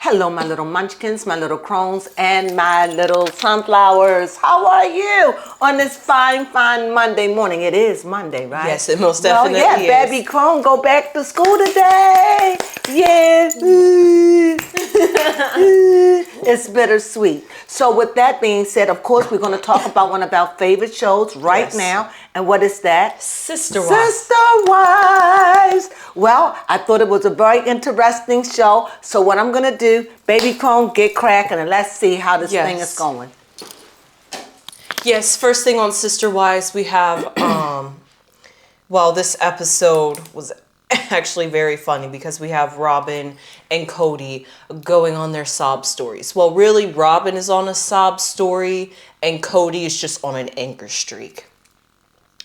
Hello, my little munchkins, my little crones, and my little sunflowers. How are you on this fine, fine Monday morning? It is Monday, right? Yes, it most definitely is. Baby Crone go back to school today. Yeah. It's bittersweet. So with that being said, of course, we're going to talk about one of our favorite shows right now. And what is that? Sister Wives. Sister Wives. Well, I thought it was a very interesting show. So what I'm going to do, Baby Crone, get cracking and let's see how this thing is going. Yes, first thing on Sister Wives, we have, well, this episode was actually very funny because we have Robin and Cody going on their sob stories. Well, really, Robin is on a sob story and Cody is just on an anger streak.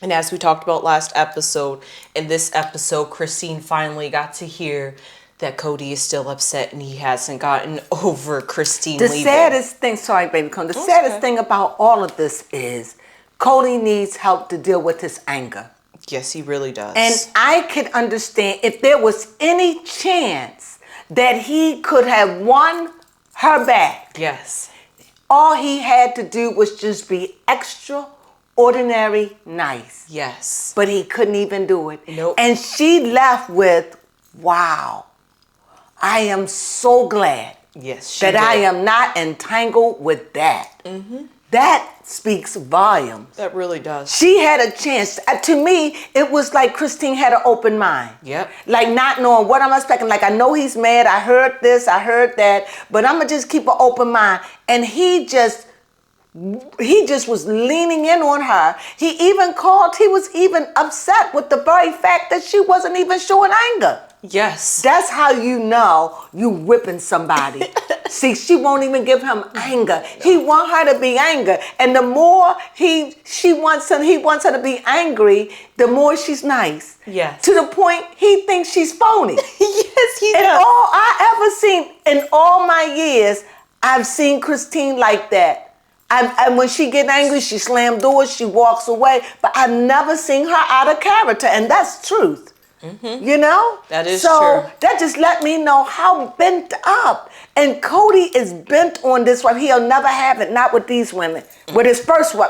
And as we talked about last episode, in this episode, Christine finally got to hear that Cody is still upset and he hasn't gotten over Christine leaving. The saddest thing, sorry, Baby Crone, the saddest thing about all of this is Cody needs help to deal with his anger. Yes, he really does. And I could understand if there was any chance that he could have won her back. Yes. All he had to do was just be extraordinary nice. Yes. But he couldn't even do it. Nope. And she left with, wow, I am so glad that I am not entangled with that. Mm-hmm. That speaks volumes. That really does. She had a chance. To me, it was like Christine had an open mind. Yep. Like not knowing what I'm expecting. Like I know he's mad. I heard this. I heard that. But I'm going to just keep an open mind. And he just was leaning in on her. He was even upset with the very fact that she wasn't even showing anger. Yes. That's how you know you whipping somebody. See, she won't even give him anger. He want her to be angry. And the more he wants her to be angry, the more she's nice. Yes. To the point he thinks she's phony. Yes, he does. And all I ever seen in all my years, I've seen Christine like that. And when she get angry, she slams doors, she walks away. But I've never seen her out of character, and that's truth. Mm-hmm. You know? That is true. So that just let me know how bent up. And Cody is bent on this one. He'll never have it, not with these women. With his first one,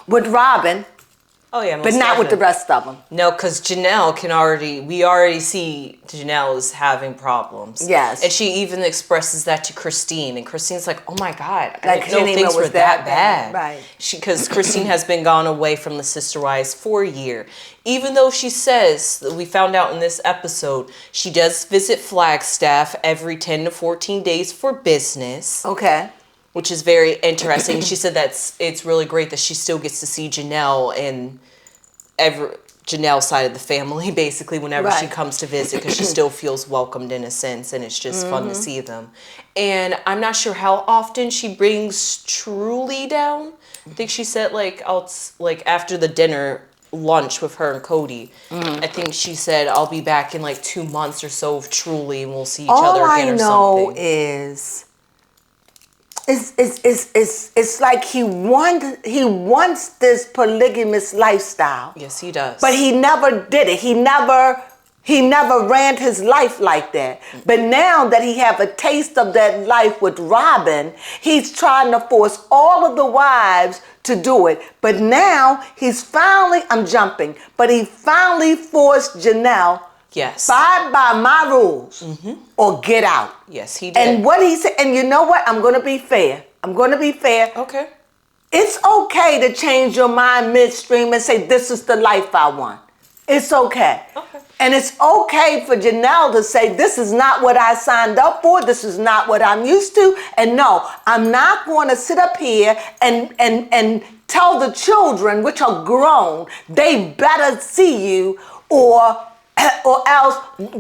with Robin. Oh yeah, but not with the rest of them. No, because Janelle we already see Janelle is having problems. Yes. And she even expresses that to Christine. And Christine's like, oh my God, I like, didn't know things were that bad. Right. Because Christine has been gone away from the Sister Wives for a year. Even though she says, we found out in this episode, she does visit Flagstaff every 10 to 14 days for business. Okay. Which is very interesting. She said it's really great that she still gets to see Janelle and Janelle's side of the family, basically, whenever she comes to visit, because she still feels welcomed in a sense, and it's just fun to see them. And I'm not sure how often she brings Truly down. I think she said after the dinner lunch with her and Cody. I think she said, I'll be back in 2 months or so of Truly, and we'll see each other again or something. All I know is it's like he wants this polygamous lifestyle. Yes, he does. But he never did it. He never ran his life like that. But now that he have a taste of that life with Robin, he's trying to force all of the wives to do it. But now he's finally, I'm jumping, but he finally forced Janelle, yes, abide by my rules or get out. Yes, he did. And what he said, and you know what? I'm going to be fair. Okay. It's okay to change your mind midstream and say, this is the life I want. It's okay. Okay. And it's okay for Janelle to say, this is not what I signed up for. This is not what I'm used to. And no, I'm not going to sit up here and tell the children, which are grown, they better see you or else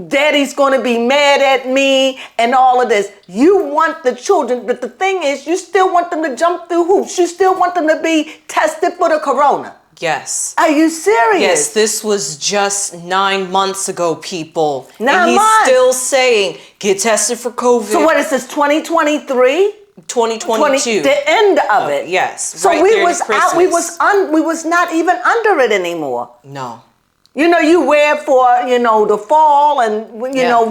daddy's going to be mad at me and all of this. You want the children, but the thing is, you still want them to jump through hoops. You still want them to be tested for the corona. Yes. Are you serious? Yes, this was just 9 months ago, people. 9 months. And he's still saying, get tested for COVID. So what is this, 2023? 2022. The end of it. Yes. So right we was out, we was not even under it anymore. No. You know, you wear it for, the fall and,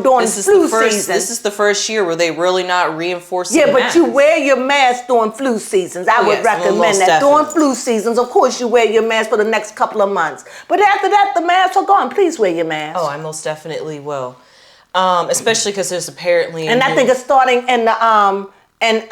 during flu season. This is the first year where they really not reinforcing Yeah, but masks. you wear your mask during flu seasons. I would recommend that. During flu seasons, of course, you wear your mask for the next couple of months. But after that, the masks are gone. Please wear your mask. Oh, I most definitely will. Especially because there's apparently And I think it's starting in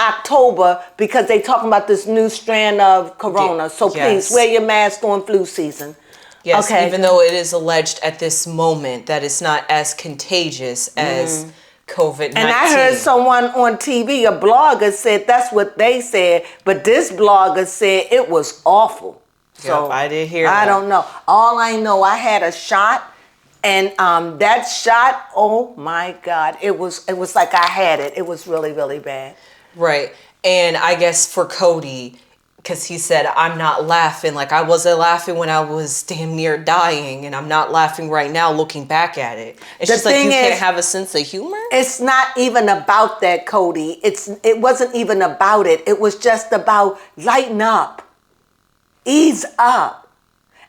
October because they talking about this new strand of corona. So please wear your mask during flu season. Yes, even though it is alleged at this moment that it's not as contagious as COVID-19. And I heard someone on TV, a blogger, said that's what they said, but this blogger said it was awful. So I did hear that. I don't know. All I know, I had a shot, and that shot, oh my God, it was like I had it. It was really, really bad. Right. And I guess for Cody, because he said, I'm not laughing. Like, I wasn't laughing when I was damn near dying, and I'm not laughing right now looking back at it. It's just like, you can't have a sense of humor? It's not even about that, Cody. It wasn't even about it. It was just about lighten up. Ease up.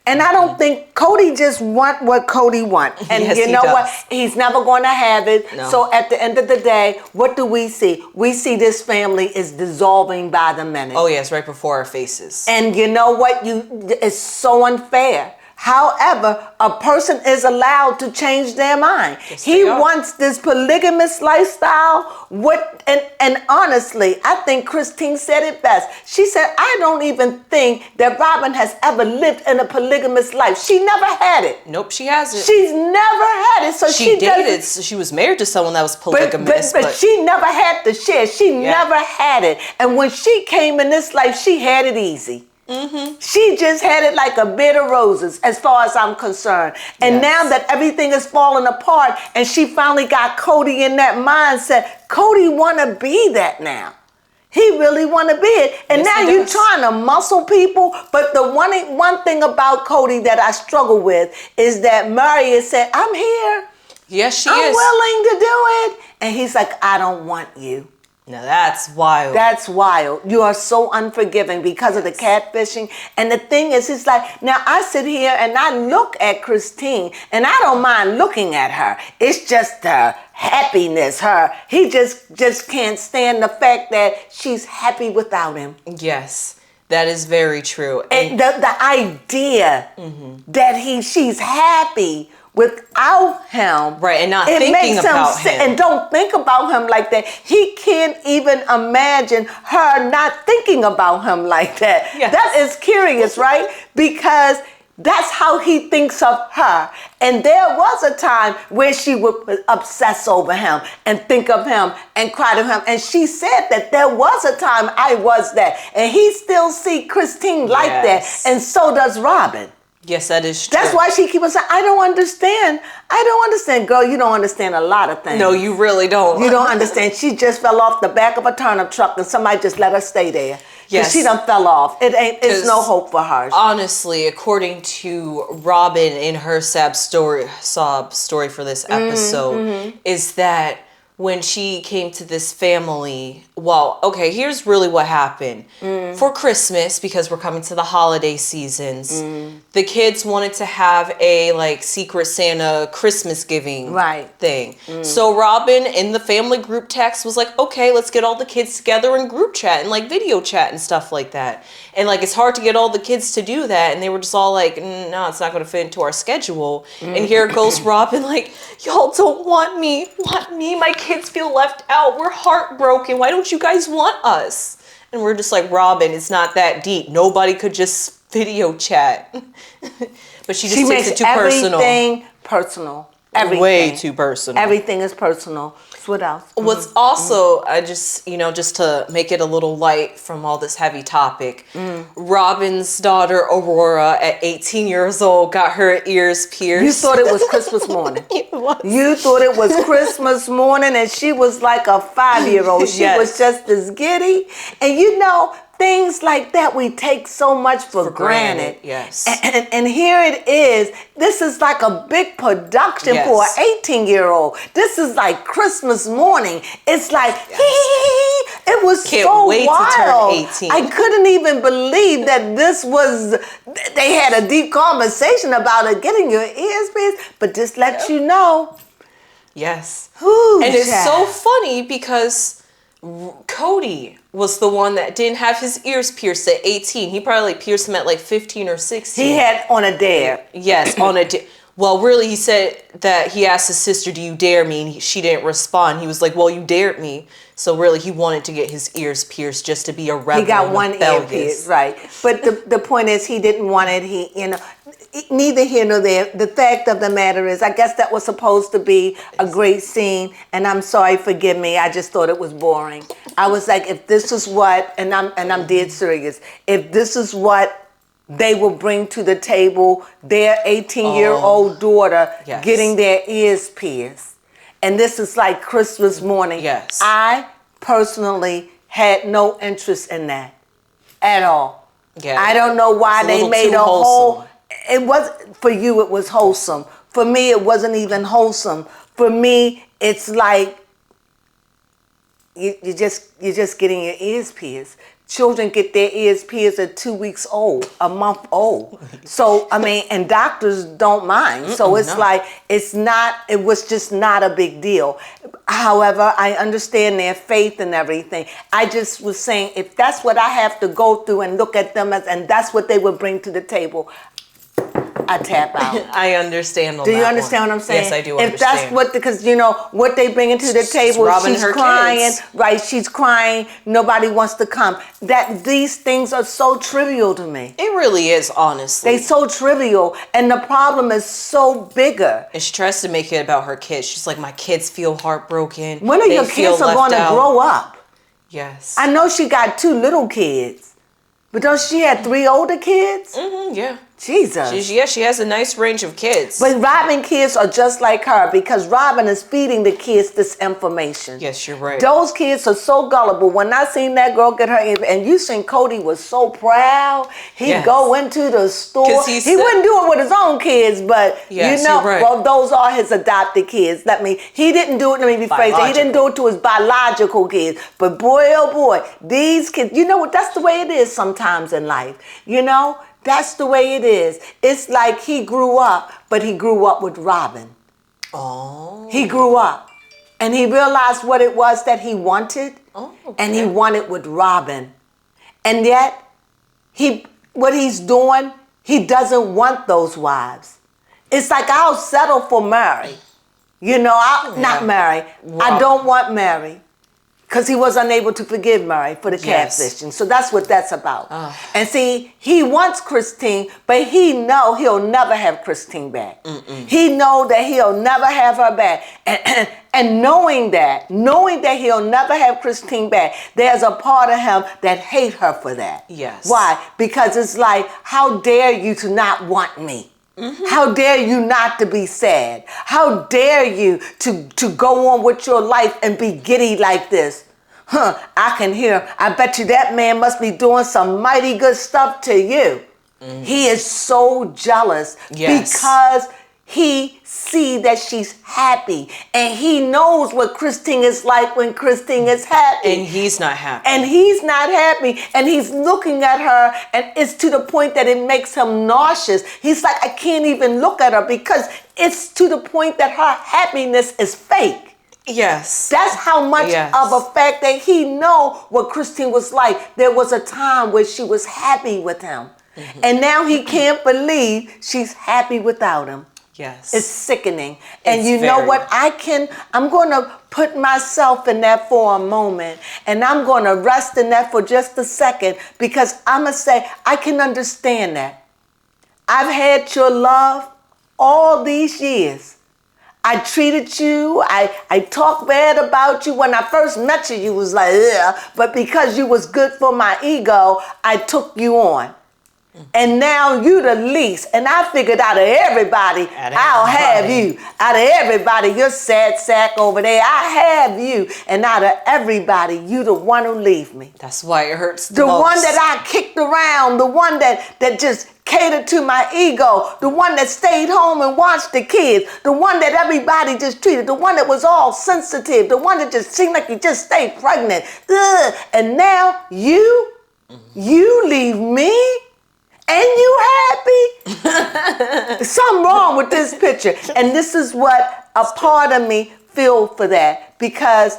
And I don't think Cody just want what Cody want. And yes, you know what? He's never going to have it. No. So at the end of the day, what do we see? We see this family is dissolving by the minute. Oh, yes, right before our faces. And you know what? It's so unfair. However, a person is allowed to change their mind. Yes, he wants this polygamous lifestyle. And honestly, I think Christine said it best. She said, I don't even think that Robin has ever lived in a polygamous life. She never had it. Nope, she hasn't. She's never had it. So she dated. She was married to someone that was polygamous. But she never had to share. She never had it. And when she came in this life, she had it easy. Mm-hmm. She just had it like a bed of roses as far as I'm concerned. And now that everything is falling apart and she finally got Cody in that mindset, Cody want to be that now. He really want to be it. And now you're trying to muscle people. But the one thing about Cody that I struggle with is that Maria said, I'm here. Yes, she is. I'm willing to do it. And he's like, I don't want you. Now that's wild. That's wild. You are so unforgiving because of the catfishing. And the thing is, it's like, now I sit here and I look at Christine and I don't mind looking at her. It's just her happiness, he just can't stand the fact that she's happy without him. Yes, that is very true. And the idea that she's happy without him, right, and not thinking about him, and don't think about him like that. He can't even imagine her not thinking about him like that. Yes. That is curious, right? Because that's how he thinks of her. And there was a time where she would obsess over him and think of him and cry to him. And she said that there was a time I was that. And he still see Christine like that. And so does Robin. Yes, that is true. That's why she keeps on saying, I don't understand. Girl, you don't understand a lot of things. No, you really don't. You don't understand. She just fell off the back of a turnip truck and somebody just let her stay there. Yes. She done fell off. It's no hope for her. Honestly, according to Robin in her sob story for this episode, is that when she came to this family, well, okay, here's really what happened. For Christmas, because we're coming to the holiday seasons, the kids wanted to have a Secret Santa Christmas giving thing. So Robin in the family group text was like, okay, let's get all the kids together in group chat and video chat and stuff like that. And it's hard to get all the kids to do that. And they were just all like, no, it's not going to fit into our schedule. And here goes Robin y'all don't want me. My kids feel left out. We're heartbroken. Why don't you guys want us? And we're just like, Robin, it's not that deep. Nobody could just video chat. But she just takes it too personal. Everything personal. Everything. Way too personal. Everything is personal. What else? What's also, I just to make it a little light from all this heavy topic, Robin's daughter, Aurora, at 18 years old, got her ears pierced. You thought it was Christmas morning. It was. You thought it was Christmas morning and she was like a 5-year-old. She was just as giddy. And things like that we take so much for granted. Yes. And here it is. This is like a big production for an 18-year-old. This is like Christmas morning. It's like, It was Can't so wait wild. to turn 18. I couldn't even believe that this was, they had a deep conversation about it, getting your ears pierced, but just let you know. Yes. Ooh, And it's so child. funny because Cody was the one that didn't have his ears pierced at 18. He probably like pierced them at like 15 or 16. He had on a dare. Yes, on a well, really, he said that he asked his sister, "Do you dare me?" And she didn't respond. He was like, "Well, you dared me." So really, he wanted to get his ears pierced just to be a rebel. He got one ear rebellious. pierced, right? But the point is, he didn't want it. He, neither here nor there. The fact of the matter is, I guess that was supposed to be a great scene. And I'm sorry, forgive me. I just thought it was boring. I was like, if this is what, and I'm dead serious. If this is what they will bring to the table, their 18-year-old daughter Yes. getting their ears pierced. And this is like Christmas morning. Yes. I personally had no interest in that at all. Yeah. I don't know why It's a they little made too a wholesome. whole. It was for you. It was wholesome. For me, it wasn't even wholesome. For me, it's like you're just getting your ears pierced. Children get their ears pierced at 2 weeks old, a month old. So, I mean, and doctors don't mind. So it's no. like, it was just not a big deal. However, I understand their faith and everything. I just was saying, if that's what I have to go through and look at them as, and that's what they would bring to the table, I tap out. I understand. Do you understand what I'm saying? Yes, I do If understand. that's what, because what they bring into the table, robbing she's her crying, kids. right? She's crying. Nobody wants to come. These things are so trivial to me. It really is, honestly. They so trivial, and the problem is so bigger. And she tries to make it about her kids. She's like, my kids feel heartbroken. When are They your feel kids are left going to out." grow up? Yes. I know she got 2 little kids, but don't she have 3 older kids? Yeah. Jesus. She has a nice range of kids. But Robin kids are just like her because Robin is feeding the kids this information. Yes, you're right. Those kids are so gullible. When I seen that girl get her, and you seen Cody was so proud. He'd Yes. go into the store. 'Cause He wouldn't do it with his own kids, but Yes, you're right. well, those are his adopted kids. He didn't do it, let me rephrase it. He didn't do it to his biological kids. But boy, oh boy, these kids, you know what, that's the way it is sometimes in life. That's the way it is. It's like he grew up, but he grew up with Robin. Oh. He grew up and he realized what it was that he wanted. Oh, And he wanted with Robin. And yet, what he's doing, he doesn't want those wives. It's like, I'll settle for Mary. Not Mary. I don't want Mary. Because he was unable to forgive Mary for the Yes. catfishing. So that's what that's about. And see, he wants Christine, but he know he'll never have Christine back. He know that he'll never have her back. And knowing that he'll never have Christine back, there's a part of him that hate her for that. Yes. Why? Because it's like, how dare you to not want me? How dare you not to be sad? How dare you to go on with your life and be giddy like this? I can hear, I bet you that man must be doing some mighty good stuff to you. He is so jealous because he see that she's happy. And he knows what Christine is like when Christine is happy. And he's not happy. And he's not happy. And he's looking at her, and it's to the point that it makes him nauseous. He's like, I can't even look at her because it's to the point that her happiness is fake. Yes. That's how much of a fact that he know what Christine was like. There was a time where she was happy with him. And now he can't believe she's happy without him. Yes. It's sickening. And you know what? I'm going to put myself in that for a moment. And I'm going to rest in that for just a second. Because I'm going to say, I can understand that. I've had your love all these years. I treated you. I talked bad about you. When I first met you, you was like, ugh. But because you was good for my ego, I took you on. And now you the least. And I figured out of everybody, I'll have you. Out of everybody, you're sad sack over there. I have you. And out of everybody, you the one who leave me. That's why it hurts The most. one that I kicked around, the one that just catered to my ego, the one that stayed home and watched the kids, the one that everybody just treated, the one that was all sensitive, the one that just seemed like you just stayed pregnant. Ugh. And now you leave me and you happy? Something wrong with this picture. And this is what a part of me feel for that, because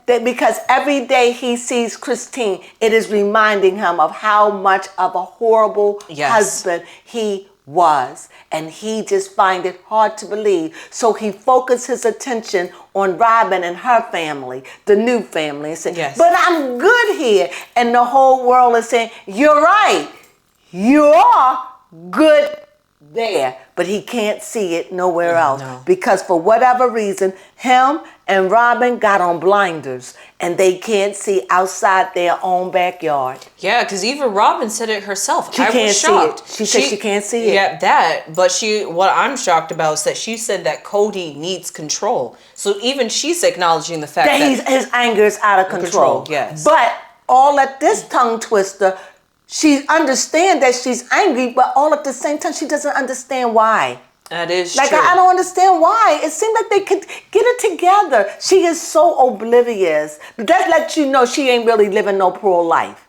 because every day he sees Christine, it is reminding him of how much of a horrible husband he was. And he just find it hard to believe. So he focused his attention on Robin and her family, the new family, and said, but I'm good here. And the whole world is saying, you're right. You are good there, but he can't see it nowhere else. Because for whatever reason, him and Robin got on blinders and they can't see outside their own backyard. Yeah, because even Robin said it herself. She can't see it. She said she can't see it. Yeah, that. But what I'm shocked about is that she said that Cody needs control. So even she's acknowledging the fact that his anger is out of control. Yes. But all at this tongue twister, she understands that she's angry, but all at the same time, she doesn't understand why. That is true. I don't understand why. It seemed like they could get it together. She is so oblivious. But that lets you know she ain't really living no pro life.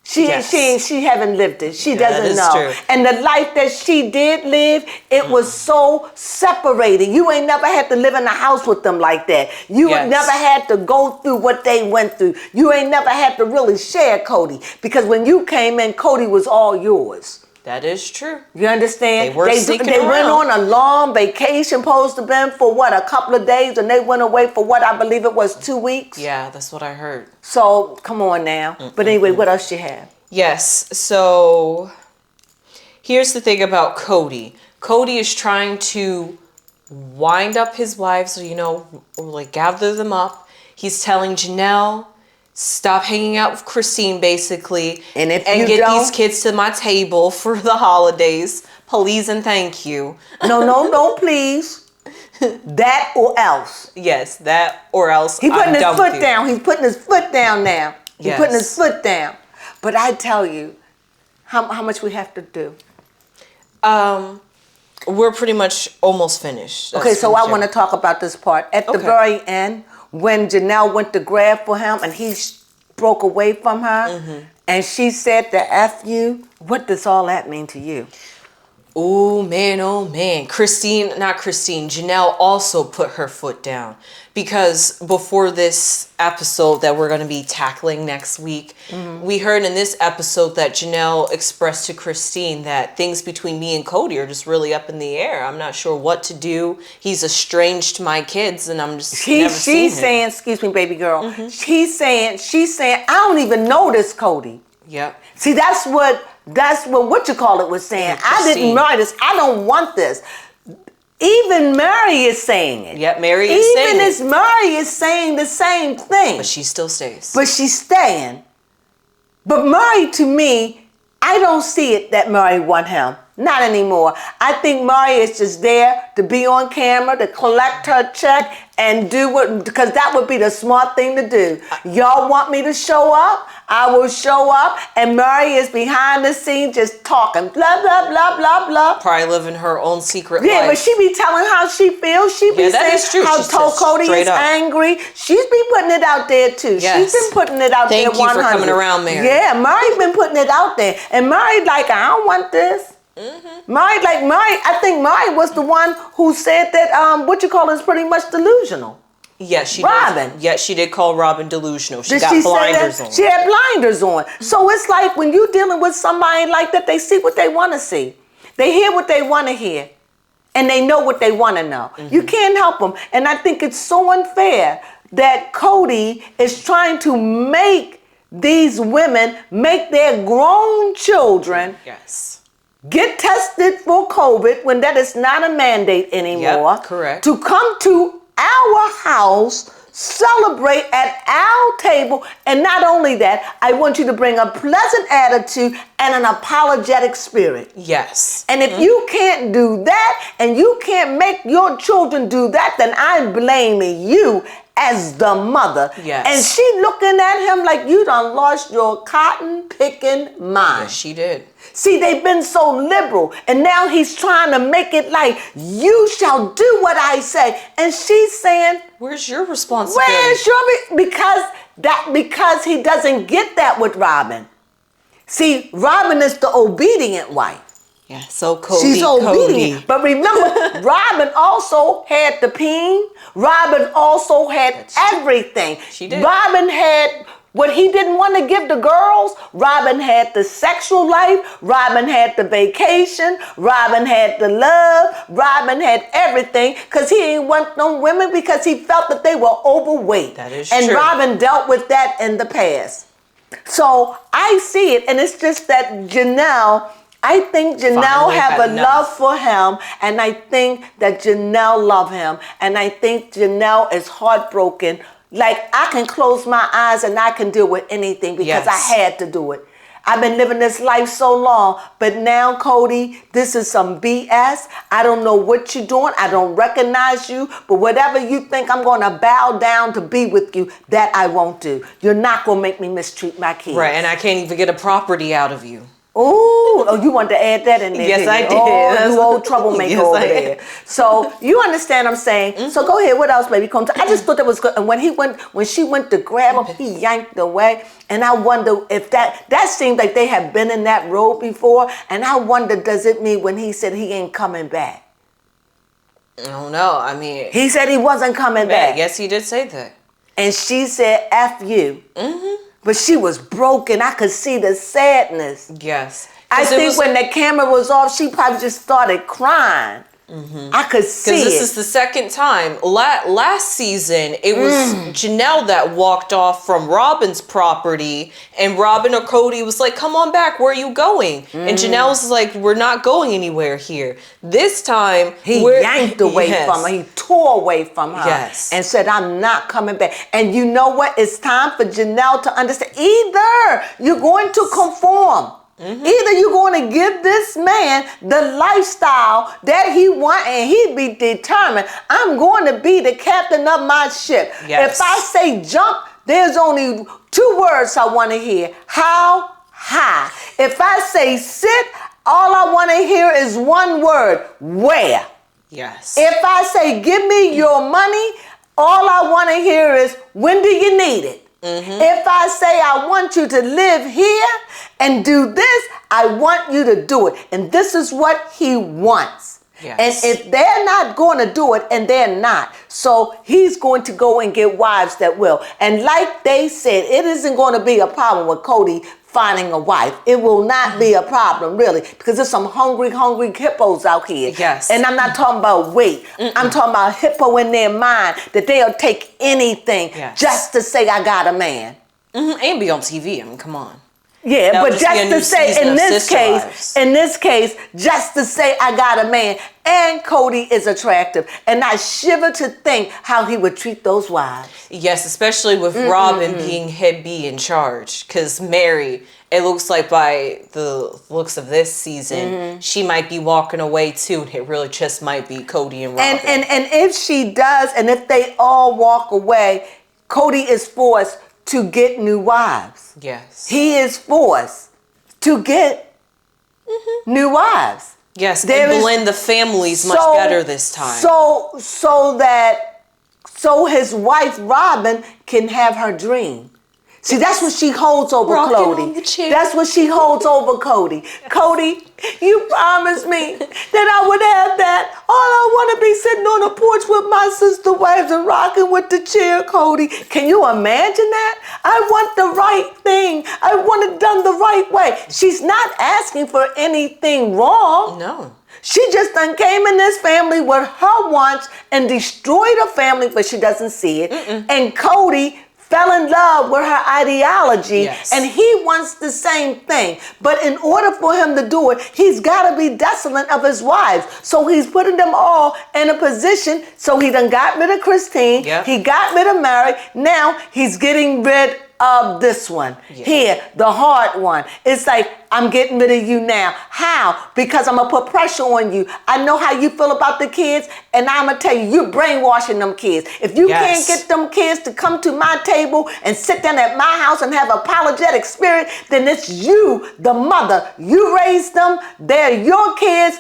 She haven't lived it. She doesn't know. True. And the life that she did live, it was so separating. You ain't never had to live in a house with them like that. You never had to go through what they went through. You ain't never had to really share Cody, because when you came in, Cody was all yours. That is true. You understand? They went on a long vacation, supposed to been for what, a couple of days, and they went away for what, I believe it was 2 weeks. Yeah, that's what I heard. So come on now. But anyway, what else you have? Yes. So here's the thing about Cody. Cody is trying to wind up his wives, like gather them up. He's telling Janelle, stop hanging out with Christine, basically, and get these kids to my table for the holidays. Please and thank you. No, please. That or else. Yes, that or else. He's putting his foot down. He's putting his foot down now. He's putting his foot down. But I tell you, how much we have to do? We're pretty much almost finished. Okay, so I want to talk about this part. At the very end, when Janelle went to grab for him and he broke away from her, and she said to F you, what does all that mean to you? Oh man, Janelle also put her foot down, because before this episode that we're going to be tackling next week, we heard in this episode that Janelle expressed to Christine that things between me and Cody are just really up in the air. I'm not sure what to do. He's estranged to my kids, and I'm just never seen him. She's saying, excuse me, baby girl. She's saying, I don't even know this Cody. Yep. See, that's what was saying. I didn't write this. I don't want this. Even Mary is saying it. Yep, Mary is saying it. Even as Mary is saying the same thing. But she still stays. But she's staying. But Mary, to me, I don't see it that Mary want him. Not anymore. I think Mary is just there to be on camera, to collect her check and do because that would be the smart thing to do. Y'all want me to show up? I will show up, and Mary is behind the scenes just talking, blah, blah, blah, blah, blah. Probably living her own secret life. Yeah, but she be telling how she feels. She be saying how Cody is angry. She's been putting it out there, too. Yes. She's been putting it out there 100. Thank you for coming around, Mary. Yeah, Mary's been putting it out there. And Mary like, I don't want this. I think Mary was the one who said that, is pretty much delusional. Yes, she Robin. did. Yes, she did call Robin delusional. She got blinders on. She had blinders on. So it's like when you're dealing with somebody like that, they see what they want to see. They hear what they want to hear. And they know what they want to know. You can't help them. And I think it's so unfair that Cody is trying to make these women, make their grown children get tested for COVID when that is not a mandate anymore. Yep, correct. To come to our house celebrate at our table. And not only that, I want you to bring a pleasant attitude and an apologetic spirit. Yes. And if you can't do that and you can't make your children do that, then I'm blaming you as the mother. Yes. And she looking at him like you done lost your cotton picking mind. Yes, she did. See, they've been so liberal, and now he's trying to make it like, you shall do what I say. And she's saying, where's your responsibility? where's your, because he doesn't get that with Robin. See, Robin is the obedient wife. Yeah, so Cody. She's obedient. But remember, Robin also had the peen. Robin also had everything. She did. Robin had what he didn't want to give the girls. Robin had the sexual life. Robin had the vacation. Robin had the love. Robin had everything because he didn't want no women because he felt that they were overweight. That is and true. Robin dealt with that in the past. So I see it, and it's just that Janelle, I think Janelle Finally have had a enough. love for him, and I think that Janelle love him, and I think Janelle is heartbroken. Like, I can close my eyes and I can deal with anything because Yes. I had to do it. I've been living this life so long, but now, Cody, this is some BS. I don't know what you're doing. I don't recognize you, but whatever you think I'm going to bow down to be with you, that I won't do. You're not going to make me mistreat my kids. Right, and I can't even get a property out of you. Ooh, oh, you want to add that in there? Yes, didn't I you? did. Oh, you old troublemaker Yes, over I there. did. So you understand what I'm saying? So go ahead. What else, baby? Come to. I just thought that was good. And when she went to grab him, he yanked away. And I wonder if that seemed like they had been in that road before. And I wonder, does it mean when he said he ain't coming back? I don't know. I mean, He said he wasn't coming I back. guess he did say that. And she said, F you. Mm-hmm. But she was broken. I could see the sadness. Yes. I 'Cause it think was- when the camera was off, she probably just started crying. I could see Because this it. is the second time. Last season, it was Janelle that walked off from Robin's property, and Robin or Cody was like, come on back, where are you going? And Janelle was like, we're not going anywhere here. This time, He yanked away from her. He tore away from her. Yes. And said, I'm not coming back. And you know what? It's time for Janelle to understand. Either you're going to conform. Either you're going to give this man the lifestyle that he wants, and he be determined, I'm going to be the captain of my ship. Yes. If I say jump, there's only two words I want to hear. How high? If I say sit, all I want to hear is one word. Where? Yes. If I say give me your money, all I want to hear is when do you need it? If I say I want you to live here and do this, I want you to do it. And this is what he wants. Yes. And if they're not going to do it, and they're not, so he's going to go and get wives that will. And like they said, it isn't going to be a problem with Cody finding a wife. It will not be a problem, really, because there's some hungry hippos out here. Yes. And I'm not talking about weight. I'm talking about hippo in their mind that they'll take anything Yes. just to say I got a man. And be on TV. I mean, come on. Yeah, That'll but just be a just new to say season in of this Sister Wives. case, just to say I got a man, and Cody is attractive, and I shiver to think how he would treat those wives. Yes, especially with Robin being head B in charge. Because Mary, it looks like by the looks of this season, she might be walking away too. And it really just might be Cody and Robin. And if she does, and if they all walk away, Cody is forced to get new wives. Yes. He is forced to get new wives. Yes, There and is- blend the families much better this time. So his wife Robin can have her dream. See, that's what she holds over Rocking Cody. on the chair. That's what she holds over Cody. Cody, you promised me that I would have that. All I want to be sitting on the porch with my sister wives and rocking with the chair, Cody. Can you imagine that? I want the right thing. I want it done the right way. She's not asking for anything wrong. No. She just done came in this family with her wants and destroyed her family, but she doesn't see it. And Cody fell in love with her ideology, Yes. and he wants the same thing. But in order for him to do it, he's got to be desolate of his wives. So he's putting them all in a position. So he done got rid of Christine. Yep. He got rid of Mary. Now he's getting rid of this one here, the hard one. It's like, I'm getting rid of you now. How? Because I'm going to put pressure on you. I know how you feel about the kids, and I'm going to tell you, you're brainwashing them kids. If you can't get them kids to come to my table and sit down at my house and have apologetic spirit, then it's you, the mother. You raised them. They're your kids.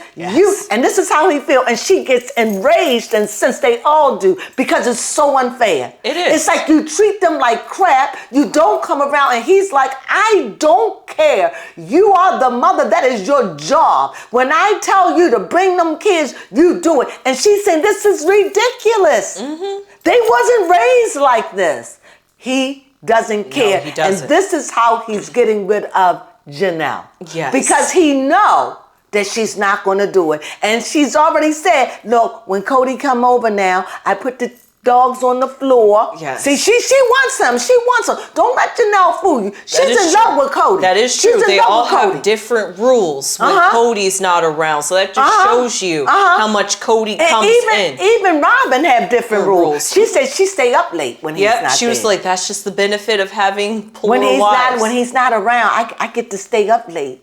And this is how he feels. And she gets enraged, and since they all do, because it's so unfair. It is. It's like you treat them like crap. You don't come around, and he's like, I don't care. You are the mother. That is your job. When I tell you to bring them kids, you do it. And she's saying, this is ridiculous. They wasn't raised like this. He doesn't care. He doesn't. And this is how he's getting rid of Janelle. Yes. Because he know that she's not going to do it. And she's already said, look, when Cody come over now, I put the dogs on the floor. Yes. See, she wants him. She wants him. Don't let Janelle fool you. She's in love with Cody. That is true. She's in they love all with Cody. have different rules when Cody's not around. So that just shows you how much Cody comes in. Even Robin have different rules. She said she stay up late when he's not there. She was like, that's just the benefit of having plural when wives. When he's not around, I get to stay up late.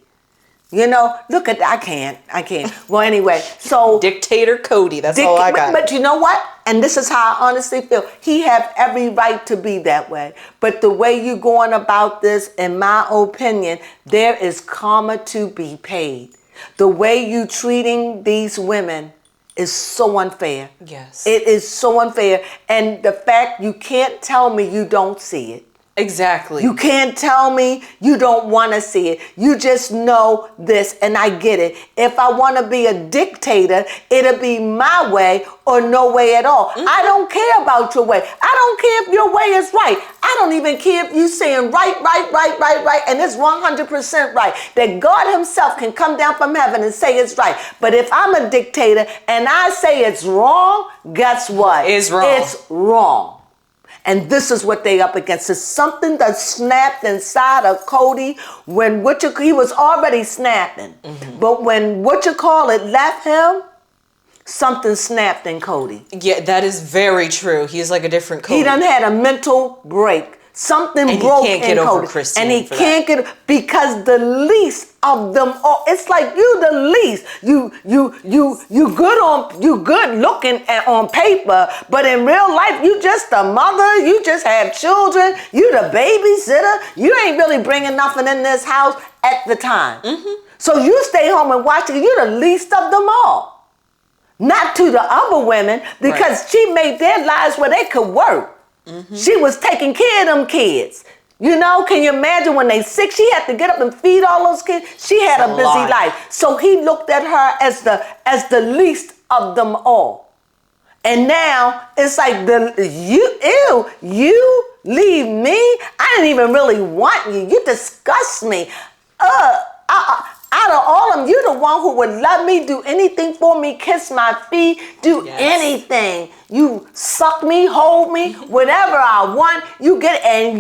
You know, look at, I can't. Well, anyway, so. Dictator Cody, that's all I got. But you know what? And this is how I honestly feel. He have every right to be that way. But the way you going about this, in my opinion, there is karma to be paid. The way you treating these women is so unfair. Yes. It is so unfair. And the fact you can't tell me you don't see it. Exactly. You can't tell me you don't want to see it. You just know this, and I get it. If I want to be a dictator, it'll be my way or no way at all. I don't care about your way. I don't care if your way is right. I don't even care if you saying right, and it's 100% right. That God himself can come down from heaven and say it's right. But if I'm a dictator and I say it's wrong, guess what? It's wrong. It's wrong. And this is what they up against. It's something that snapped inside of Cody when he was already snapping. But when left him, something snapped in Cody. Yeah, that is very true. He's like a different Cody. He done had a mental break. Something broke in Cody. And he can't get over Christine. And he can't get, because the least of them all, it's like you the least. You good looking on paper, but in real life, you just a mother, you just have children, you the babysitter, you ain't really bringing nothing in this house at the time. So you stay home and watch it, you're the least of them all. Not to the other women, because she made their lives where they could work. She was taking care of them kids. You know, can you imagine when they sick? She had to get up and feed all those kids. She had a busy life. So he looked at her as the least of them all. And now it's like you leave me? I didn't even really want you. You disgust me. Out of all of them, you're the one who would love me, do anything for me, kiss my feet, do anything. You suck me, hold me, whatever I want, you get it. And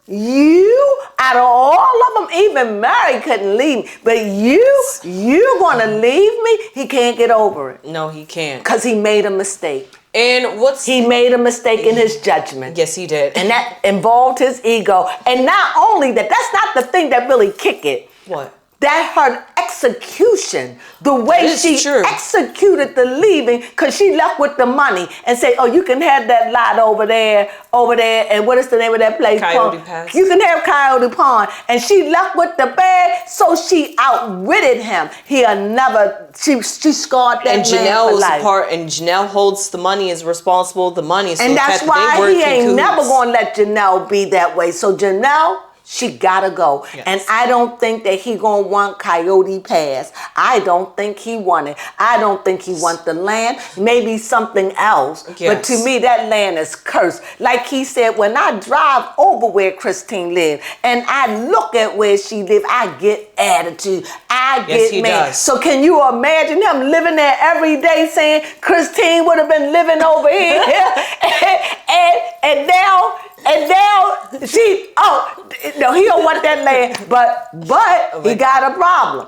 you, out of all of them, even Mary couldn't leave me. But you gonna leave me? He can't get over it. No, he can't. Because he made a mistake. And he made a mistake in his judgment. Yes, he did. And that involved his ego. And not only that, that's not the thing that really kick it. What? That her execution, the way she executed the leaving, because she left with the money and say, oh, you can have that lot over there, and what is the name of that place? Coyote Pass. You can have Coyote Pond. And she left with the bag, so she outwitted him. She scarred that man for life. And Janelle was a part, and Janelle holds the money, is responsible for the money. So and that's why he ain't never going to let Janelle be that way. So Janelle, she gotta go. Yes. And I don't think that he gonna want Coyote Pass. I don't think he want it. I don't think he want the land. Maybe something else. Yes. But to me, that land is cursed. Like he said, when I drive over where Christine lived and I look at where she lived, I get attitude. I get mad. So can you imagine him living there every day saying Christine would have been living over here? And now she, no, he don't want that land, but he got a problem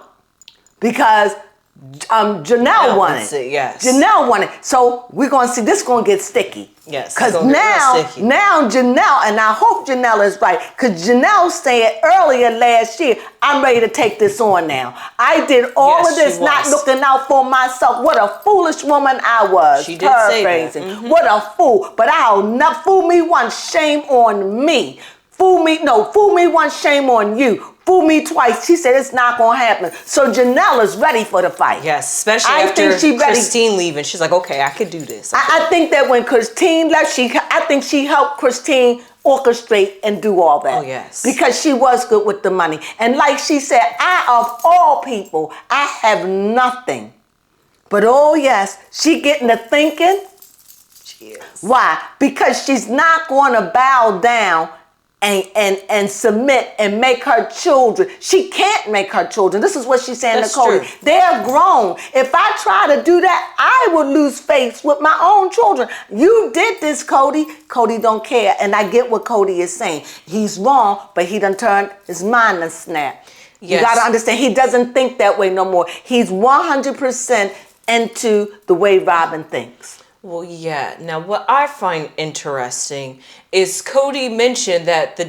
because Janelle wanted it. Yes. Janelle wanted it. So we're going to see, this going to get sticky. Yes. Because now Janelle, and I hope Janelle is right, because Janelle said earlier last year, I'm ready to take this on now. I did all of this not looking out for myself. What a foolish woman I was. She did say that. Mm-hmm. What a fool. But I'll not fool me once, shame on me. Fool me once, shame on you. Fool me twice. She said it's not going to happen. So Janelle is ready for the fight. Yes, especially after Christine leaving. She's like, okay, I could do this. I think that when Christine left, I think she helped Christine orchestrate and do all that. Oh, yes. Because she was good with the money. And like she said, of all people, I have nothing. But oh yes, she getting to thinking. She is. Why? Because she's not going to bow down and submit and make her children. She can't make her children. This is what she's saying to Cody. True. They're grown. If I try to do that, I would lose faith with my own children. You did this, Cody. Cody don't care. And I get what Cody is saying. He's wrong, but he done turned his mind and snap. Yes. You got to understand, he doesn't think that way no more. He's 100% into the way Robin thinks. Well, yeah. Now, what I find interesting is Cody mentioned that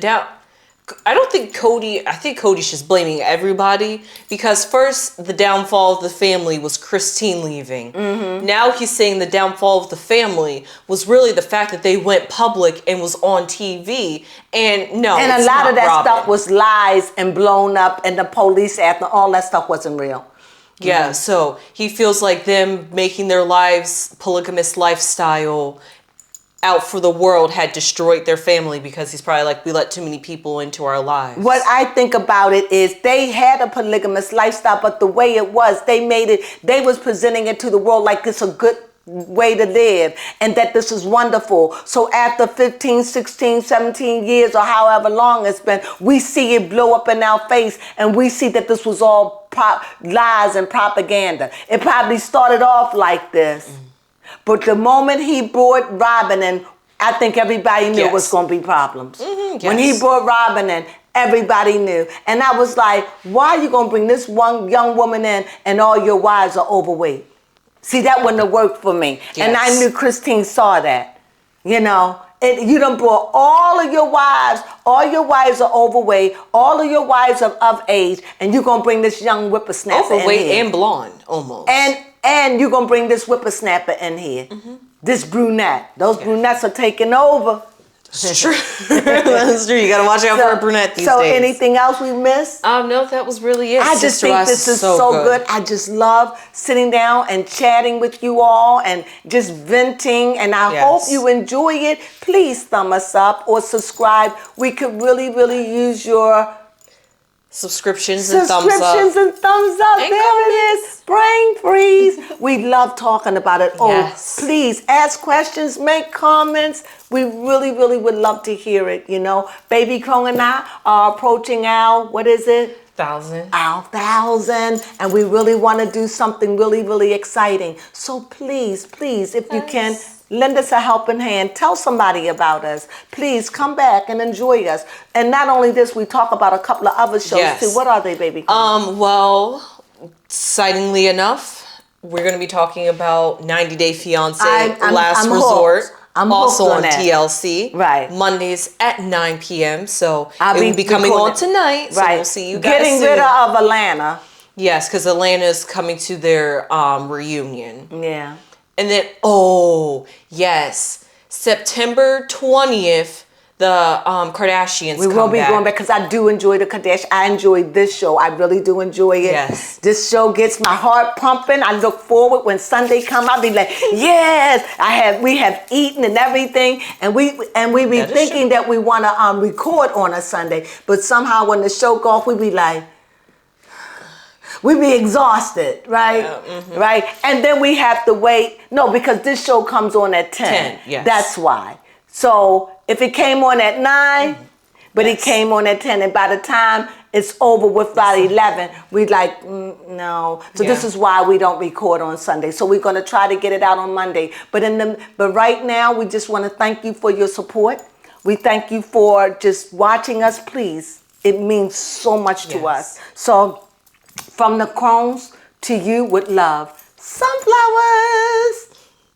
I think Cody's just blaming everybody because first the downfall of the family was Christine leaving. Mm-hmm. Now he's saying the downfall of the family was really the fact that they went public and was on TV. And no, and a lot of that stuff was lies and blown up, and the police after all that stuff wasn't real. Yeah, mm-hmm. So he feels like them making their lives polygamous lifestyle out for the world had destroyed their family because he's probably like, we let too many people into our lives. What I think about it is they had a polygamous lifestyle, but the way it was, they was presenting it to the world like it's a good way to live and that this is wonderful. So after 15, 16, 17 years or however long it's been, we see it blow up in our face and we see that this was all lies and propaganda. It probably started off like this. Mm. But the moment he brought Robin in, I think everybody knew it was going to be problems. Mm-hmm, yes. When he brought Robin in, everybody knew. And I was like, why are you going to bring this one young woman in and all your wives are overweight? See, that wouldn't have worked for me. Yes. And I knew Christine saw that. You know, you done brought all your wives are overweight, all of your wives are of age, and you're going to bring this young whippersnapper overweight in here. And blonde, almost. And you're going to bring this whippersnapper in here. Mm-hmm. This brunette. Those brunettes are taking over. That's true. That's true. You got to watch out for a brunette these days. So anything else we missed? No, that was really it. I just think this is so good. I just love sitting down and chatting with you all and just venting. And I hope you enjoy it. Please thumb us up or subscribe. We could really, really use your subscriptions and thumbs up. And thumbs up. And there it is. Brain freeze. We love talking about it. Yes. Oh, please ask questions, make comments. We really, really would love to hear it. You know, Baby Crone and I are approaching our, what is it? 1,000. Our 1,000. And we really want to do something really, really exciting. So please, if you can, lend us a helping hand. Tell somebody about us. Please come back and enjoy us. And not only this, we talk about a couple of other shows too. What are they, Baby? Well, excitingly enough, we're going to be talking about 90 Day Fiance Last Resort. I'm also on TLC. Right. Mondays at 9 p.m. So it will be coming on tonight. So we'll see you guys Getting soon. rid of Atlanta. Yes, because Atlanta is coming to their reunion. Yeah. And then, September 20th, the Kardashians come back. We will be going back because I do enjoy the Kardashians. I enjoy this show. I really do enjoy it. Yes. This show gets my heart pumping. I look forward when Sunday come. I'll be like, yes, we have eaten and everything. And we be thinking that we want to record on a Sunday. But somehow when the show go off, we be like, we be exhausted, right? Yeah, mm-hmm. Right? And then we have to wait. No, because this show comes on at 10. 10, yes. That's why. So if it came on at 9, But he Yes. came on at 10, and by the time it's over with by 11, we like, no. So this Yeah. is why we don't record on Sunday. So we're going to try to get it out on Monday. But right now, we just want to thank you for your support. We thank you for just watching us, please. It means so much to us. Yes. So from the Crones to you with love, sunflowers.